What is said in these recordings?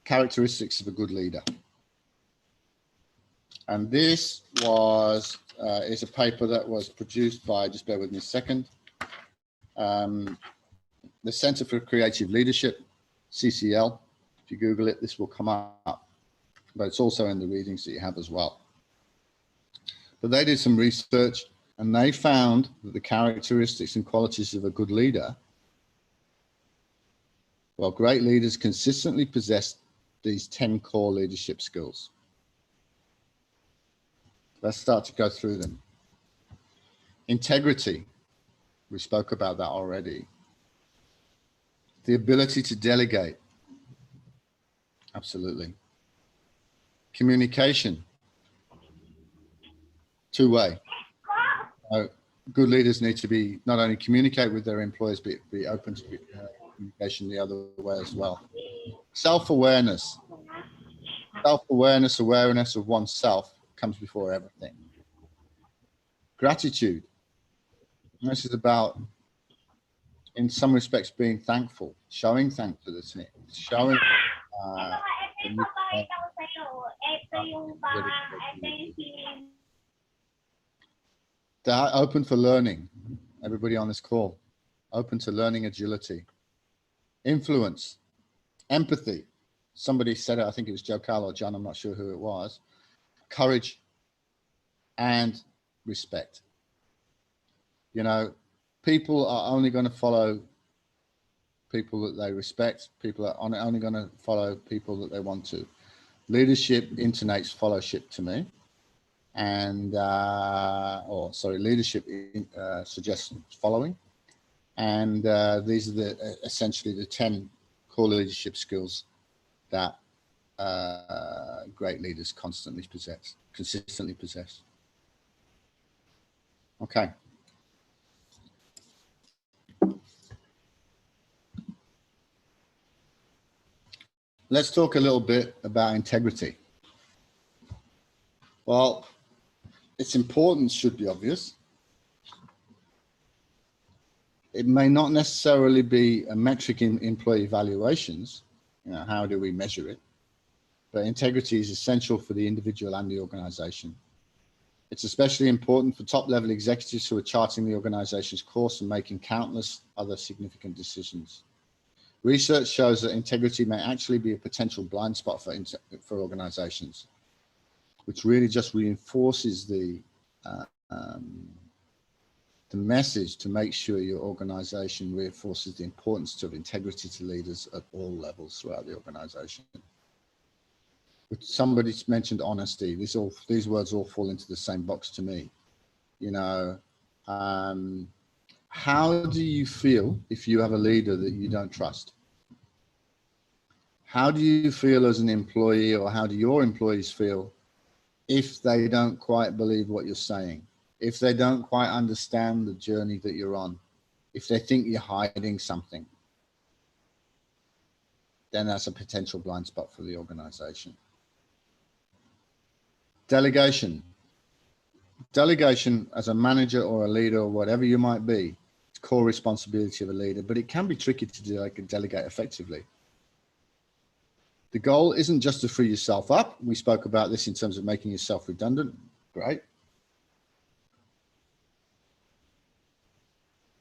characteristics of a good leader. And this was is a paper that was produced by, just bear with me a second, the Center for Creative Leadership, CCL. If you Google it, this will come up, but it's also in the readings that you have as well. But they did some research and they found that the characteristics and qualities of a good leader, well, great leaders consistently possess these 10 core leadership skills. Let's start to go through them. Integrity, we spoke about that already. The ability to delegate, absolutely. Communication, two-way. Good leaders need to be not only communicate with their employees, but be open to communication the other way as well. Self-awareness. Self-awareness, awareness of oneself comes before everything. Gratitude. And this is about, in some respects, being thankful, showing thanks to the team, showing they're open for learning. Everybody on this call, open to learning agility. Influence, empathy. Somebody said it, I think it was Joe Cal or John, I'm not sure who it was. Courage and respect. You know, people are only going to follow people that they respect. People are only going to follow people that they want to. Leadership intonates fellowship to me. And, leadership suggests following. And these are essentially the 10 core leadership skills that great leaders consistently possess. Okay. Let's talk a little bit about integrity. Well, its importance should be obvious. It may not necessarily be a metric in employee evaluations. You know, how do we measure it? But integrity is essential for the individual and the organization. It's especially important for top-level executives who are charting the organization's course and making countless other significant decisions. Research shows that integrity may actually be a potential blind spot for organizations, which really just reinforces the message to make sure your organization reinforces the importance of integrity to leaders at all levels throughout the organization. Somebody mentioned honesty. These words all fall into the same box to me. You know, how do you feel if you have a leader that you don't trust? How do you feel as an employee, or how do your employees feel if they don't quite believe what you're saying? If they don't quite understand the journey that you're on? If they think you're hiding something? Then that's a potential blind spot for the organization. Delegation. Delegation as a manager or a leader or whatever you might be, it's core responsibility of a leader, but it can be tricky to delegate effectively. The goal isn't just to free yourself up. We spoke about this in terms of making yourself redundant. Great.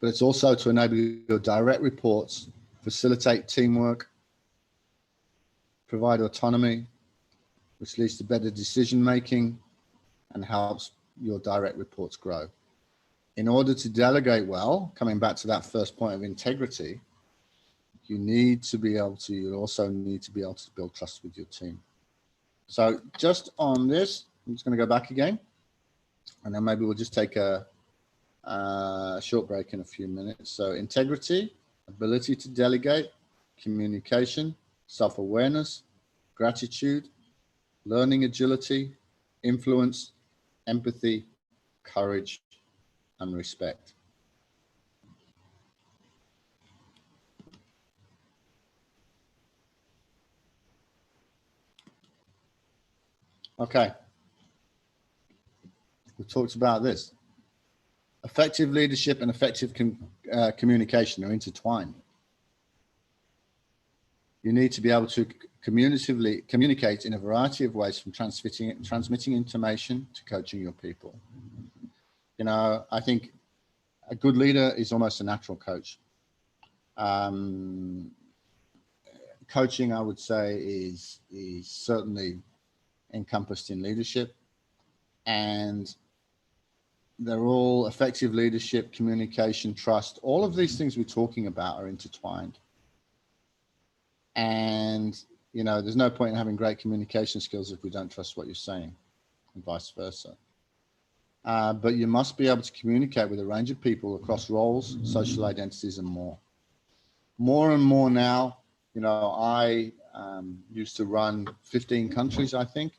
But it's also to enable your direct reports, facilitate teamwork, provide autonomy, which leads to better decision-making and helps your direct reports grow. In order to delegate well, coming back to that first point of integrity, you also need to be able to build trust with your team. So just on this, I'm just going to go back again, and then maybe we'll just take a short break in a few minutes. So integrity, ability to delegate, communication, self-awareness, gratitude, learning agility, influence, empathy, courage, and respect. Okay. We talked about this. Effective leadership and effective communication are intertwined. You need to be able to communicate in a variety of ways, from transmitting information to coaching your people. You know, I think a good leader is almost a natural coach. Coaching, I would say, is certainly encompassed in leadership, and they're all effective leadership, communication, trust. All of these things we're talking about are intertwined. And, you know, there's no point in having great communication skills if we don't trust what you're saying, and vice versa. But you must be able to communicate with a range of people across roles, social identities, and more. More and more now, you know, I used to run 15 countries, I think.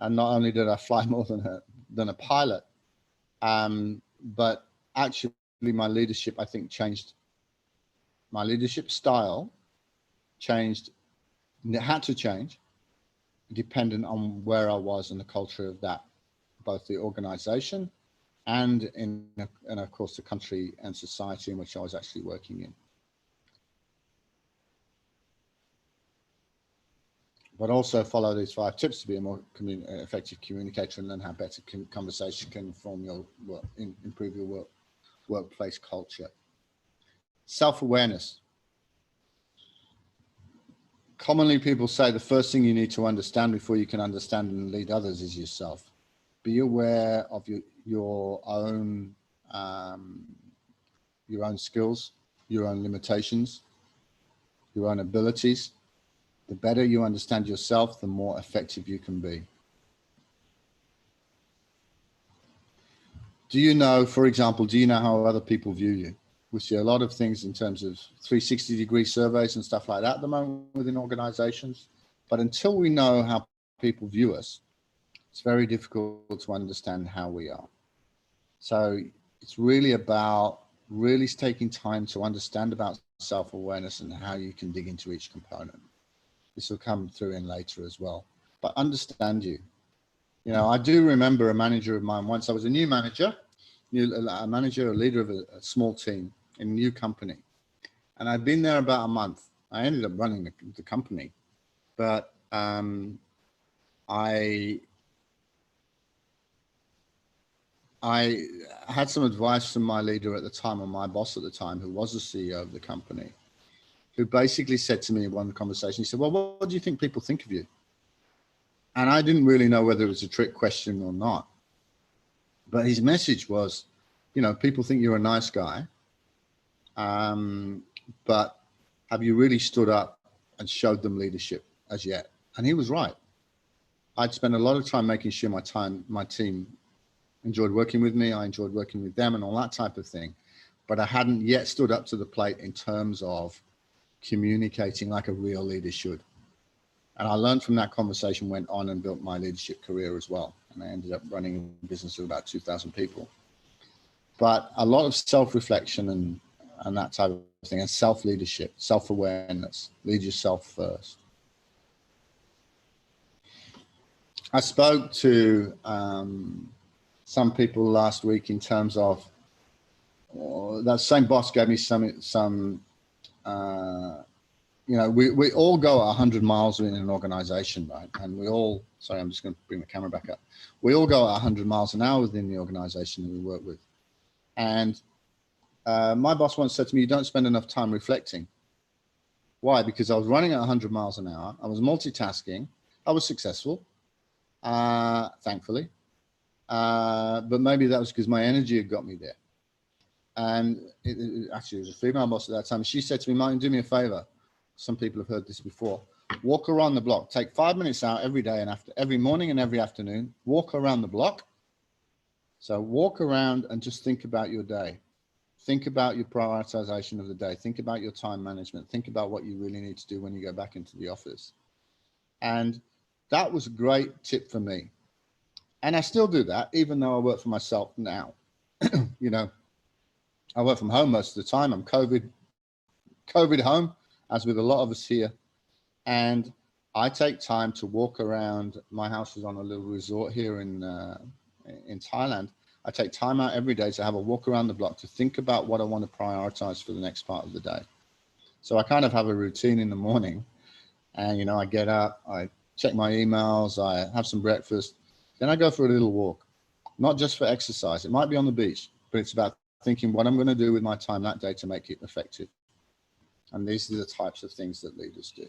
And not only did I fly more than a pilot, but actually my leadership, I think, changed. My leadership style changed, it had to change, dependent on where I was and the culture of that, both the organization and of course the country and society in which I was actually working in. But also follow these 5 tips to be a more effective communicator, and learn how better conversation can inform your work, improve your workplace culture. Self-awareness. Commonly people say the first thing you need to understand before you can understand and lead others is yourself. Be aware of your own skills, your own limitations, your own abilities. The better you understand yourself, the more effective you can be. Do you know, for example, do you know how other people view you? We see a lot of things in terms of 360-degree surveys and stuff like that at the moment within organizations. But until we know how people view us, it's very difficult to understand how we are. So it's really about really taking time to understand about self-awareness and how you can dig into each component. This will come through in later as well, but understand you. You know, I do remember a manager of mine once. I was a new manager, a leader of a small team in a new company. And I'd been there about a month. I ended up running the company, but I had some advice from my leader at the time, or my boss at the time, who was the CEO of the company, who basically said to me in one conversation, he said, well, what do you think people think of you? And I didn't really know whether it was a trick question or not. But his message was, you know, people think you're a nice guy, but have you really stood up and showed them leadership as yet? And he was right. I'd spent a lot of time making sure my team enjoyed working with me. I enjoyed working with them and all that type of thing. But I hadn't yet stood up to the plate in terms of communicating like a real leader should. And I learned from that conversation, went on and built my leadership career as well. And I ended up running a business of about 2,000 people. But a lot of self-reflection and that type of thing, and self-leadership, self-awareness, lead yourself first. I spoke to some people last week in terms of, that same boss gave me some you know, we all go 100 miles in an organization, right? And we all, sorry, I'm just going to bring the camera back up. We all go 100 miles an hour within the organization that we work with. And my boss once said to me, you don't spend enough time reflecting. Why? Because I was running at 100 miles an hour. I was multitasking. I was successful, thankfully. But maybe that was because my energy had got me there. And actually, it was a female boss at that time. She said to me, Martin, do me a favor. Some people have heard this before. Walk around the block. Take 5 minutes out every day and every morning and every afternoon. Walk around the block. So walk around and just think about your day. Think about your prioritization of the day. Think about your time management. Think about what you really need to do when you go back into the office. And that was a great tip for me. And I still do that, even though I work for myself now. You know, I work from home most of the time. I'm COVID home, as with a lot of us here. And I take time to walk around. My house is on a little resort here in Thailand. I take time out every day to have a walk around the block to think about what I want to prioritize for the next part of the day. So I kind of have a routine in the morning And, you know, I get up, I check my emails, I have some breakfast, then I go for a little walk, not just for exercise. It might be on the beach, but it's about thinking what I'm going to do with my time that day to make it effective. And these are the types of things that leaders do.